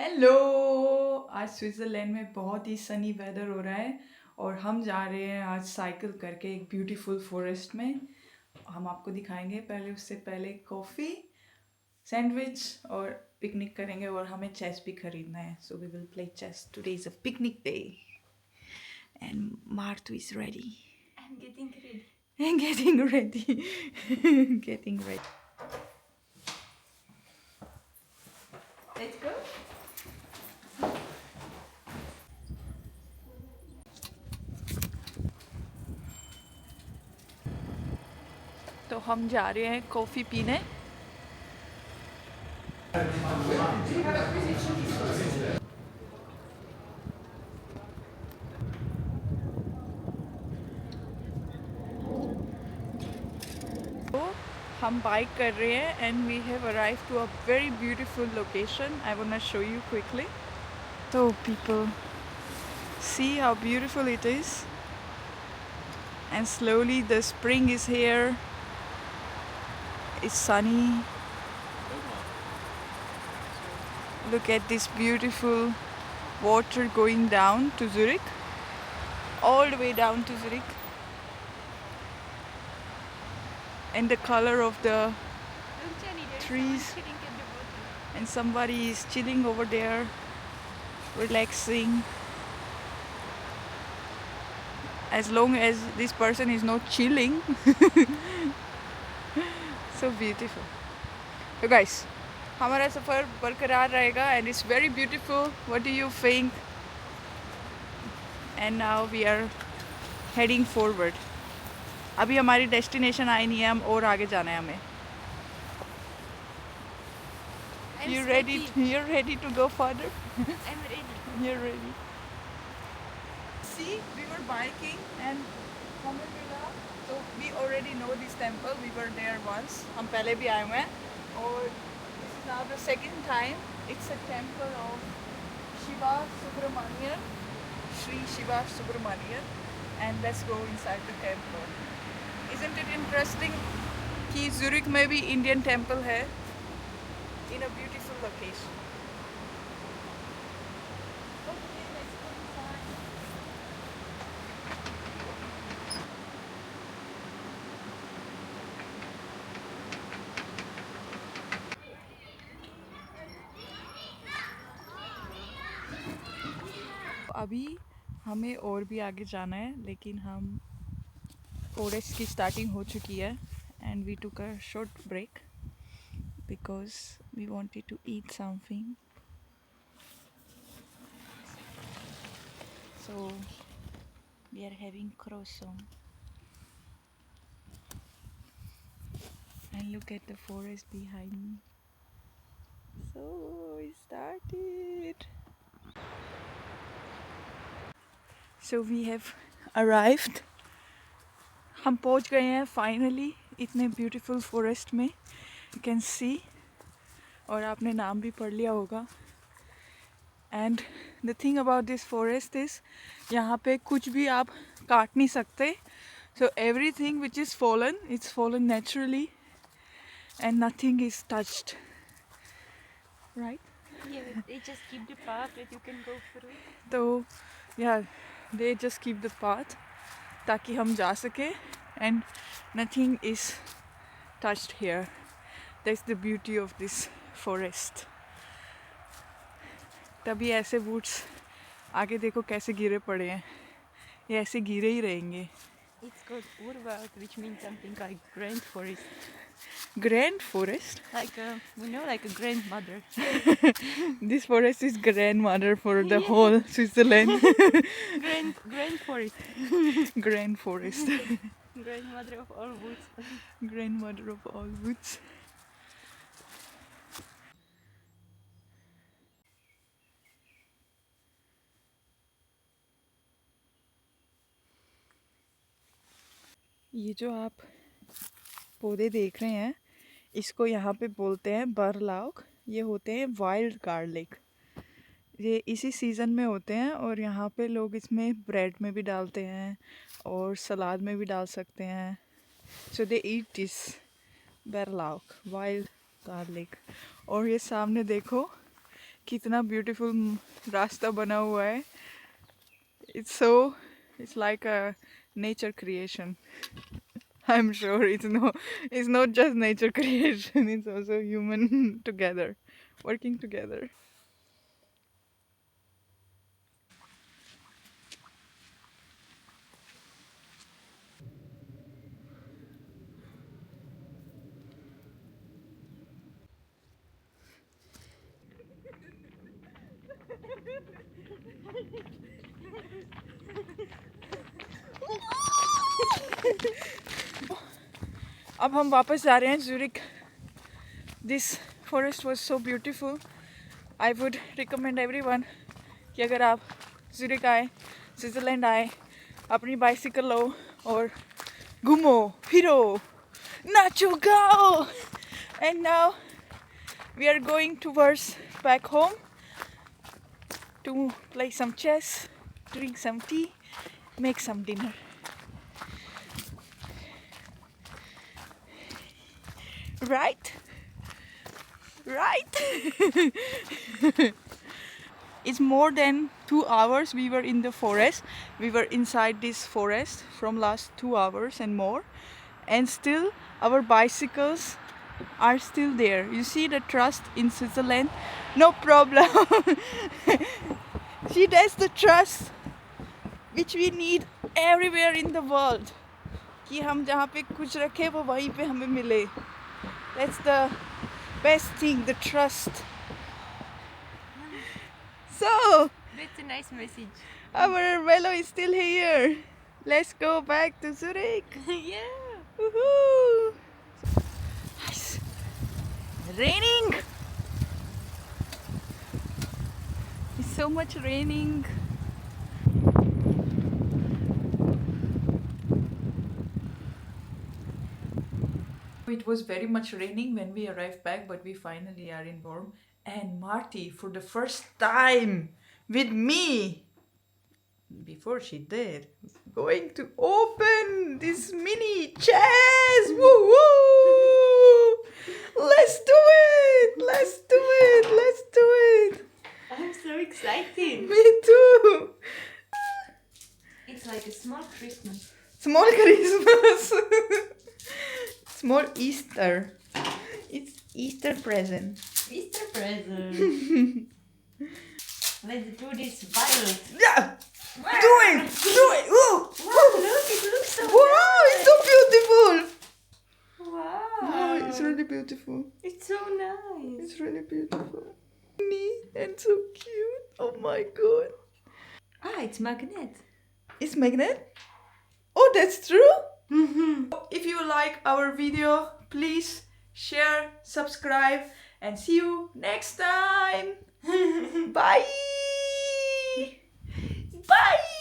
Hello. आज Switzerland में बहुत ही सनी वेदर हो रहा है और हम जा रहे हैं आज साइकिल करके एक ब्यूटीफुल फॉरेस्ट में। हम आपको दिखाएंगे, पहले उससे पहले कॉफ़ी, सैंडविच और पिकनिक करेंगे और हमें चेस भी खरीदना है। So we will play chess. Today is a picnic day and मार्तू is ready. I'm getting ready. Getting ready. Getting ready. Let's go. तो हम जा रहे हैं कॉफ़ी पीने। तो हम बाइक कर रहे हैं and we have arrive to a very beautiful location. I want to show you quickly. तो people see how beautiful it is and slowly the spring is here. It's sunny. Look at this beautiful water going down to Zurich, all the way down to Zurich, and the color of the Look, Jenny, there is trees. someone sitting at the bottom. And somebody is chilling over there, relaxing. As long as this person is not chilling. So beautiful. So guys, हमारा सफ़र बरकरार रहेगा and it's very beautiful. What do you think? And now we are heading forward. अभी हमारी destination आई नहीं है, हम और आगे जाना है हमें। I'm You sweaty. ready? You're ready to go further? I'm ready. You're ready. See, we were biking and हमें मिला, तो we already know this temple. We were there once. हम पहले भी आए हुए हैं और this is now the second time. It's a temple of Shiva Subramanian, Sri Shiva Subramanian, and let's go inside the temple. Isn't it interesting कि ज़ुरिक में भी इंडियन टेम्पल है in a beautiful location. Okay, let's go inside. अभी हमें और भी आगे जाना है, लेकिन हम फॉरेस्ट की स्टार्टिंग हो चुकी है and we took a short break because we wanted to eat something. So we are having croissant and look at the forest behind me. So we started. So we have arrived. हम पहुंच गए हैं finally इतने beautiful forest में. You can see, और आपने नाम भी पढ़ लिया होगा. And the thing about this forest is यहाँ पे कुछ भी आप काट नहीं सकते. So every thing which is fallen, it's fallen naturally and nothing is touched, right. Yeah, they just keep the path that you can go through. तो या they just keep the path ताकि हम जा सके and nothing is touched here. That's the beauty of this forest. तभी ऐसे woods आगे देखो कैसे गिरे पड़े हैं, ये ऐसे गिरे ही रहेंगे. It's called Urwald, which means something like grand forest. Grand forest. Like like a grandmother. This forest is grandmother for the Yeah. whole Switzerland. Grand forest. Grand forest. Grandmother of all woods. Grandmother of all woods. ये जो आप पौधे देख रहे हैं, इसको यहाँ पे बोलते हैं बरलाउक. ये होते हैं वाइल्ड गार्लिक. ये इसी सीज़न में होते हैं और यहाँ पे लोग इसमें ब्रेड में भी डालते हैं और सलाद में भी डाल सकते हैं. सो दे ईट दिस बरलाउक, वाइल्ड गार्लिक. और ये सामने देखो, कितना ब्यूटीफुल रास्ता बना हुआ है. It's like a nature creation. I'm sure it's not just nature creation, it's also human together, working together. अब हम वापस जा रहे हैं Zurich. This forest was so beautiful. I would recommend everyone कि अगर आप ज़्यूरिक आए, स्विट्ज़रलैंड आए, अपनी बाइसिकल लो और घूमो, फिरो, नाचो, गाओ. And now we are going towards back home to play some chess, drink some tea, make some dinner. Right? Right? It's more than 2 hours we were in the forest. We were inside this forest from last 2 hours and more. And still our bicycles are still there. You see the trust in Switzerland? No problem. See, that's the trust which we need everywhere in the world. कि हम जहाँ पे कुछ रखे वो वहीं पे हमें मिले. That's the best thing, the trust. So, That's a nice message. our velo is still here. Let's go back to Zurich. Yeah. Woohoo! Nice. Raining. It's so much raining. It was very much raining when we arrived back, but we finally are in Worm. And Marty, for the first time with me, before she did, going to open this mini chest. Woo woo! Let's do it! Let's do it! Let's do it! I'm so excited. Me too! It's like a small Christmas. Small Christmas! Small Easter. It's Easter present. Easter present. Let's do this wild. Yeah! Do it! Do it! Ooh! Wow, look, it looks so Wow! It's so beautiful! Wow. Wow, it's really beautiful. It's so nice. It's really beautiful. Neat and so cute. Oh my god. Ah, it's magnet. It's magnet? Oh, that's true? If you like our video, please share, subscribe, and see you next time. Bye. Bye.